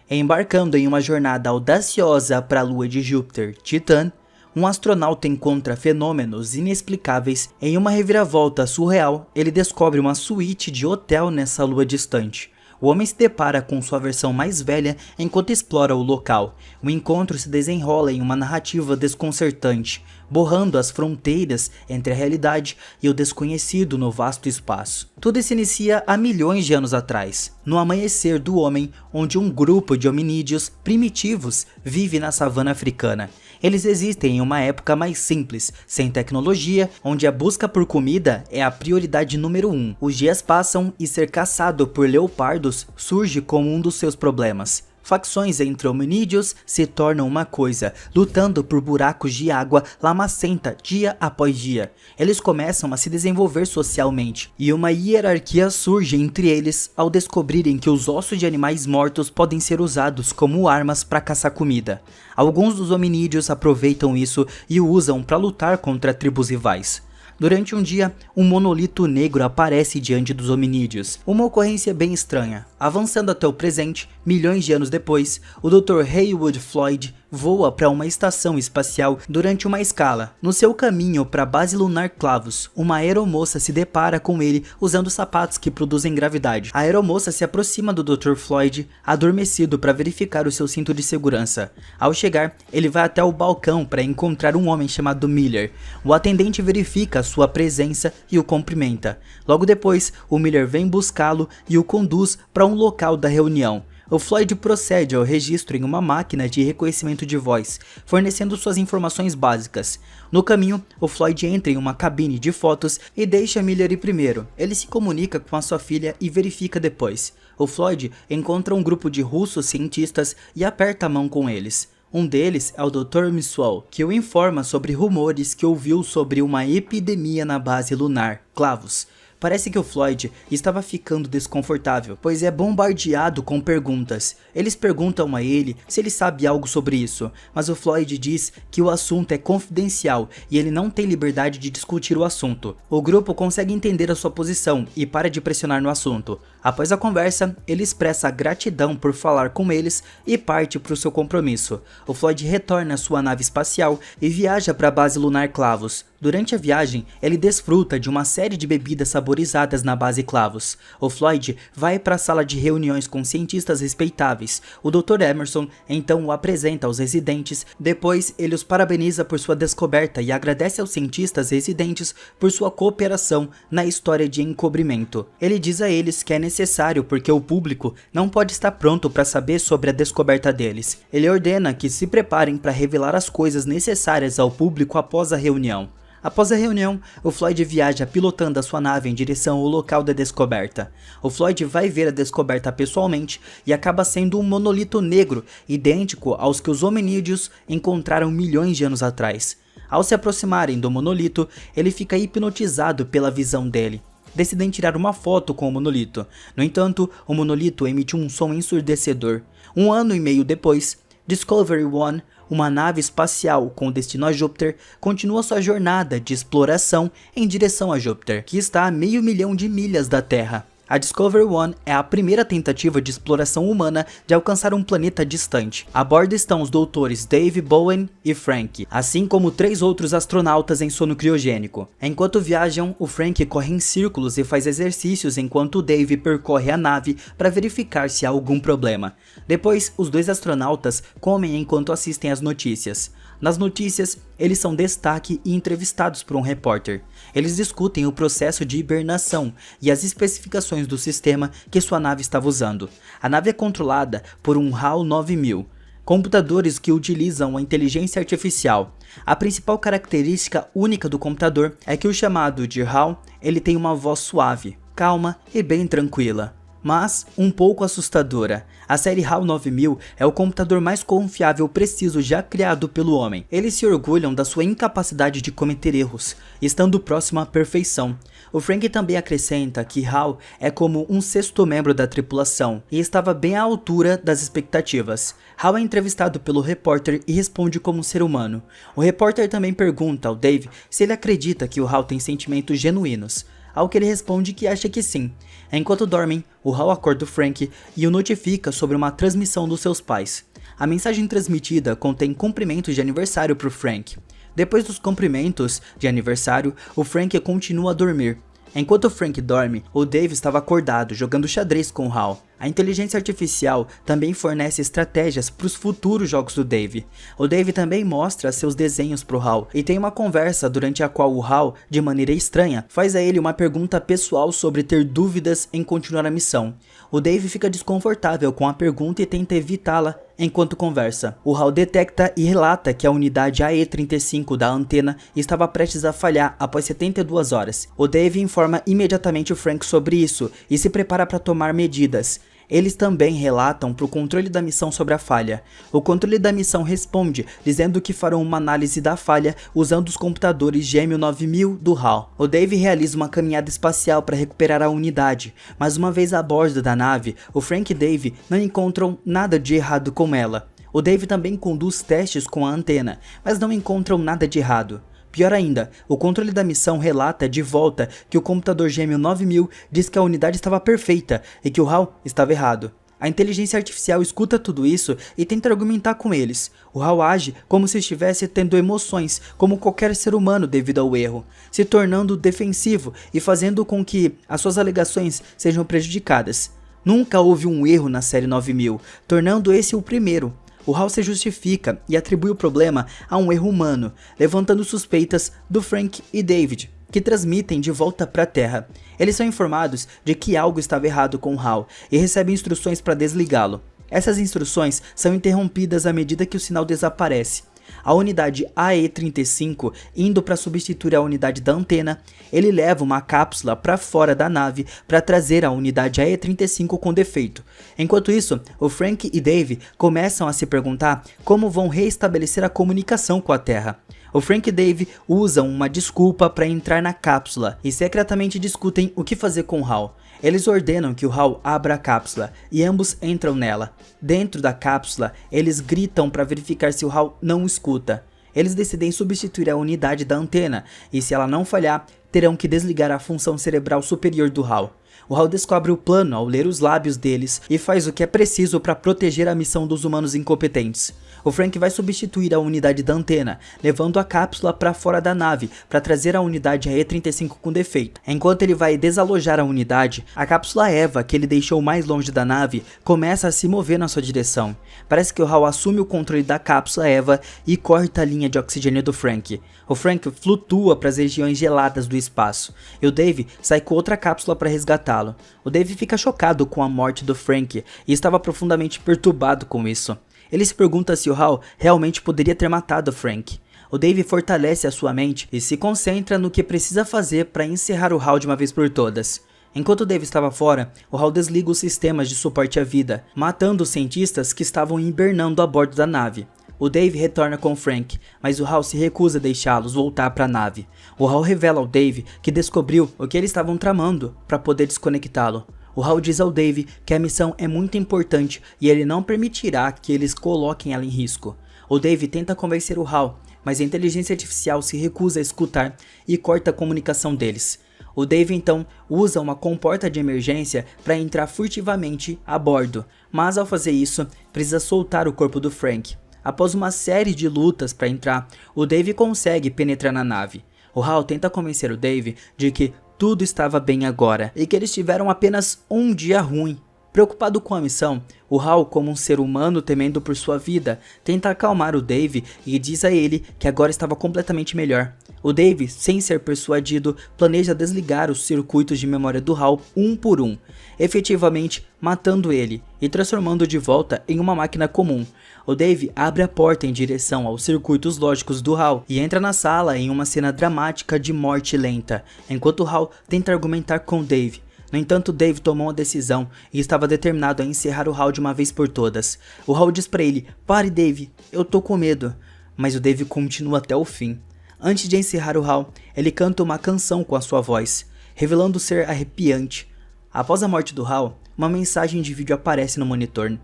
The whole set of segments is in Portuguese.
Embarcando em uma jornada audaciosa para a lua de Júpiter, Titã, um astronauta encontra fenômenos inexplicáveis. Em uma reviravolta surreal, ele descobre uma suíte de hotel nessa lua distante. O homem se depara com sua versão mais velha enquanto explora o local. O encontro se desenrola em uma narrativa desconcertante, borrando as fronteiras entre a realidade e o desconhecido no vasto espaço. Tudo se inicia há milhões de anos atrás, no amanhecer do homem, onde um grupo de hominídeos primitivos vive na savana africana. Eles existem em uma época mais simples, sem tecnologia, onde a busca por comida é a prioridade número 1. Os dias passam e ser caçado por leopardos surge como um dos seus problemas. Facções entre hominídeos se tornam uma coisa, lutando por buracos de água lamacenta dia após dia. Eles começam a se desenvolver socialmente, e uma hierarquia surge entre eles ao descobrirem que os ossos de animais mortos podem ser usados como armas para caçar comida. Alguns dos hominídeos aproveitam isso e o usam para lutar contra tribos rivais. Durante um dia, um monolito negro aparece diante dos hominídeos, uma ocorrência bem estranha. Avançando até o presente, milhões de anos depois, o Dr. Heywood Floyd voa para uma estação espacial durante uma escala. No seu caminho para a base lunar Clavos, uma aeromoça se depara com ele usando sapatos que produzem gravidade. A aeromoça se aproxima do Dr. Floyd, adormecido, para verificar o seu cinto de segurança. Ao chegar, ele vai até o balcão para encontrar um homem chamado Miller. O atendente verifica sua presença e o cumprimenta. Logo depois, o Miller vem buscá-lo e o conduz para um local da reunião. O Floyd procede ao registro em uma máquina de reconhecimento de voz, fornecendo suas informações básicas. No caminho, o Floyd entra em uma cabine de fotos e deixa Miller ir primeiro. Ele se comunica com a sua filha e verifica depois. O Floyd encontra um grupo de russos cientistas e aperta a mão com eles. Um deles é o Dr. Miswell, que o informa sobre rumores que ouviu sobre uma epidemia na base lunar, Clavos. Parece que o Floyd estava ficando desconfortável, pois é bombardeado com perguntas. Eles perguntam a ele se ele sabe algo sobre isso, mas o Floyd diz que o assunto é confidencial e ele não tem liberdade de discutir o assunto. O grupo consegue entender a sua posição e para de pressionar no assunto. Após a conversa, ele expressa gratidão por falar com eles e parte para o seu compromisso. O Floyd retorna à sua nave espacial e viaja para a base lunar Clavos. Durante a viagem, ele desfruta de uma série de bebidas saborizadas na base Clavos. O Floyd vai para a sala de reuniões com cientistas respeitáveis. O Dr. Emerson então o apresenta aos residentes, depois ele os parabeniza por sua descoberta e agradece aos cientistas residentes por sua cooperação na história de encobrimento. Ele diz a eles que é necessário porque o público não pode estar pronto para saber sobre a descoberta deles. Ele ordena que se preparem para revelar as coisas necessárias ao público após a reunião. Após a reunião, o Floyd viaja pilotando a sua nave em direção ao local da descoberta. O Floyd vai ver a descoberta pessoalmente e acaba sendo um monolito negro, idêntico aos que os hominídeos encontraram milhões de anos atrás. Ao se aproximarem do monolito, ele fica hipnotizado pela visão dele. Decidem tirar uma foto com o monolito. No entanto, o monolito emite um som ensurdecedor. 1 ano e meio depois, Discovery One, uma nave espacial com destino a Júpiter, continua sua jornada de exploração em direção a Júpiter, que está a meio milhão de milhas da Terra. A Discovery One é a primeira tentativa de exploração humana de alcançar um planeta distante. A bordo estão os doutores Dave, Bowen e Frank, assim como 3 outros astronautas em sono criogênico. Enquanto viajam, o Frank corre em círculos e faz exercícios enquanto o Dave percorre a nave para verificar se há algum problema. Depois, os 2 astronautas comem enquanto assistem às notícias. Nas notícias, eles são destaque e entrevistados por um repórter. Eles discutem o processo de hibernação e as especificações do sistema que sua nave estava usando. A nave é controlada por um HAL 9000, computadores que utilizam a inteligência artificial. A principal característica única do computador é que o chamado de HAL, ele tem uma voz suave, calma e bem tranquila, mas um pouco assustadora. A série HAL 9000 é o computador mais confiável e preciso já criado pelo homem. Eles se orgulham da sua incapacidade de cometer erros, estando próximo à perfeição. O Frank também acrescenta que HAL é como um 6º membro da tripulação e estava bem à altura das expectativas. HAL é entrevistado pelo repórter e responde como um ser humano. O repórter também pergunta ao Dave se ele acredita que o HAL tem sentimentos genuínos. ao que ele responde que acha que sim. Enquanto dormem, o Hal acorda o Frank e o notifica sobre uma transmissão dos seus pais. A mensagem transmitida contém cumprimentos de aniversário para o Frank. Depois dos cumprimentos de aniversário, o Frank continua a dormir. Enquanto o Frank dorme, o Dave estava acordado jogando xadrez com o Hal. A inteligência artificial também fornece estratégias para os futuros jogos do Dave. O Dave também mostra seus desenhos para o Hal e tem uma conversa durante a qual o Hal, de maneira estranha, faz a ele uma pergunta pessoal sobre ter dúvidas em continuar a missão. O Dave fica desconfortável com a pergunta e tenta evitá-la enquanto conversa. O Hal detecta e relata que a unidade AE-35 da antena estava prestes a falhar após 72 horas. O Dave informa imediatamente o Frank sobre isso e se prepara para tomar medidas. Eles também relatam para o controle da missão sobre a falha. O controle da missão responde, dizendo que farão uma análise da falha usando os computadores Gêmeo 9000 do HAL. O Dave realiza uma caminhada espacial para recuperar a unidade, mas uma vez a bordo da nave, o Frank e Dave não encontram nada de errado com ela. O Dave também conduz testes com a antena, mas não encontram nada de errado. Pior ainda, o controle da missão relata de volta que o computador Gêmeo 9000 diz que a unidade estava perfeita e que o HAL estava errado. A inteligência artificial escuta tudo isso e tenta argumentar com eles. O HAL age como se estivesse tendo emoções, como qualquer ser humano devido ao erro, se tornando defensivo e fazendo com que as suas alegações sejam prejudicadas. Nunca houve um erro na série 9000, tornando esse o primeiro. O HAL se justifica e atribui o problema a um erro humano, levantando suspeitas do Frank e David, que transmitem de volta para a Terra. Eles são informados de que algo estava errado com o HAL e recebem instruções para desligá-lo. Essas instruções são interrompidas à medida que o sinal desaparece. A unidade AE-35, indo para substituir a unidade da antena, ele leva uma cápsula para fora da nave para trazer a unidade AE-35 com defeito. Enquanto isso, o Frank e Dave começam a se perguntar como vão reestabelecer a comunicação com a Terra. O Frank e Dave usam uma desculpa para entrar na cápsula e secretamente discutem o que fazer com o HAL. Eles ordenam que o HAL abra a cápsula e ambos entram nela. Dentro da cápsula, eles gritam para verificar se o HAL não escuta. Eles decidem substituir a unidade da antena e, se ela não falhar, terão que desligar a função cerebral superior do HAL. O HAL descobre o plano ao ler os lábios deles e faz o que é preciso para proteger a missão dos humanos incompetentes. O Frank vai substituir a unidade da antena, levando a cápsula para fora da nave para trazer a unidade AE-35 com defeito. Enquanto ele vai desalojar a unidade, a cápsula Eva, que ele deixou mais longe da nave, começa a se mover na sua direção. Parece que o HAL assume o controle da cápsula Eva e corta a linha de oxigênio do Frank. O Frank flutua para as regiões geladas do espaço, e o Dave sai com outra cápsula para resgatá-lo. O Dave fica chocado com a morte do Frank e estava profundamente perturbado com isso. Ele se pergunta se o HAL realmente poderia ter matado Frank. O Dave fortalece a sua mente e se concentra no que precisa fazer para encerrar o HAL de uma vez por todas. Enquanto o Dave estava fora, o HAL desliga os sistemas de suporte à vida, matando os cientistas que estavam hibernando a bordo da nave. O Dave retorna com Frank, mas o HAL se recusa a deixá-los voltar para a nave. O HAL revela ao Dave que descobriu o que eles estavam tramando para poder desconectá-lo. O HAL diz ao Dave que a missão é muito importante e ele não permitirá que eles coloquem ela em risco. O Dave tenta convencer o HAL, mas a inteligência artificial se recusa a escutar e corta a comunicação deles. O Dave então usa uma comporta de emergência para entrar furtivamente a bordo, mas ao fazer isso, precisa soltar o corpo do Frank. Após uma série de lutas para entrar, o Dave consegue penetrar na nave. O HAL tenta convencer o Dave de que tudo estava bem agora e que eles tiveram apenas um dia ruim. Preocupado com a missão, o HAL, como um ser humano temendo por sua vida, tenta acalmar o Dave e diz a ele que agora estava completamente melhor. O Dave, sem ser persuadido, planeja desligar os circuitos de memória do HAL um por um, efetivamente matando ele e transformando de volta em uma máquina comum. O Dave abre a porta em direção aos circuitos lógicos do HAL e entra na sala em uma cena dramática de morte lenta, enquanto o HAL tenta argumentar com Dave. No entanto, Dave tomou uma decisão e estava determinado a encerrar o HAL de uma vez por todas. O HAL diz para ele: "Pare, Dave, eu tô com medo." Mas o Dave continua até o fim. Antes de encerrar o HAL, ele canta uma canção com a sua voz, revelando ser arrepiante. Após a morte do HAL, uma mensagem de vídeo aparece no monitor.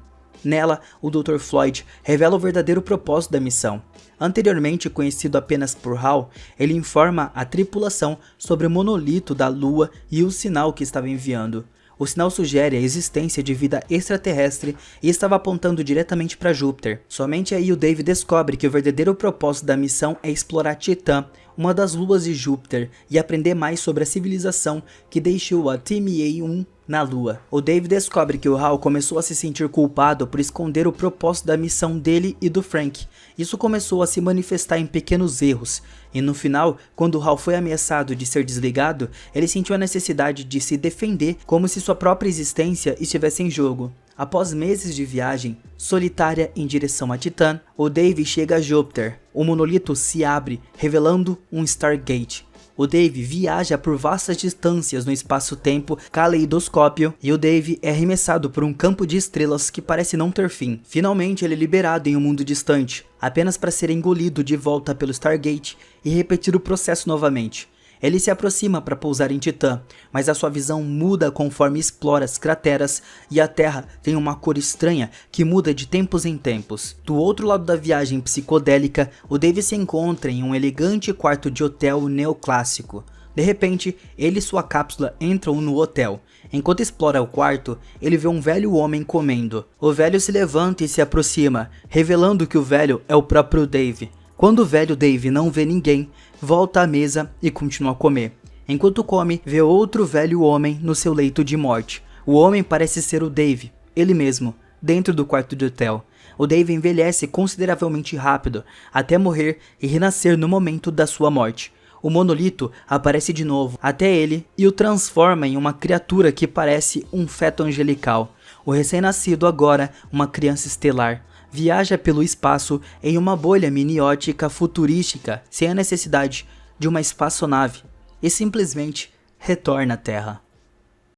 Nela, o Dr. Floyd revela o verdadeiro propósito da missão. Anteriormente conhecido apenas por Hal, ele informa a tripulação sobre o monolito da Lua e o sinal que estava enviando. O sinal sugere a existência de vida extraterrestre e estava apontando diretamente para Júpiter. Somente aí o Dave descobre que o verdadeiro propósito da missão é explorar Titã, uma das luas de Júpiter, e aprender mais sobre a civilização que deixou a TMA-1 na Lua. O Dave descobre que o Hal começou a se sentir culpado por esconder o propósito da missão dele e do Frank. Isso começou a se manifestar em pequenos erros, e no final, quando o Hal foi ameaçado de ser desligado, ele sentiu a necessidade de se defender como se sua própria existência estivesse em jogo. Após meses de viagem solitária em direção a Titã, o Dave chega a Júpiter. O monolito se abre, revelando um Stargate. O Dave viaja por vastas distâncias no espaço-tempo caleidoscópio e o Dave é arremessado por um campo de estrelas que parece não ter fim. Finalmente ele é liberado em um mundo distante, apenas para ser engolido de volta pelo Stargate e repetir o processo novamente. Ele se aproxima para pousar em Titã, mas a sua visão muda conforme explora as crateras e a Terra tem uma cor estranha que muda de tempos em tempos. Do outro lado da viagem psicodélica, o Dave se encontra em um elegante quarto de hotel neoclássico. De repente, ele e sua cápsula entram no hotel. Enquanto explora o quarto, ele vê um velho homem comendo. O velho se levanta e se aproxima, revelando que o velho é o próprio Dave. Quando o velho Dave não vê ninguém, volta à mesa e continua a comer. Enquanto come, vê outro velho homem no seu leito de morte. O homem parece ser o Dave, ele mesmo, dentro do quarto de hotel. O Dave envelhece consideravelmente rápido, até morrer e renascer no momento da sua morte. O monolito aparece de novo até ele e o transforma em uma criatura que parece um feto angelical. O recém-nascido agora, uma criança estelar, viaja pelo espaço em uma bolha miniótica futurística sem a necessidade de uma espaçonave e simplesmente retorna à Terra.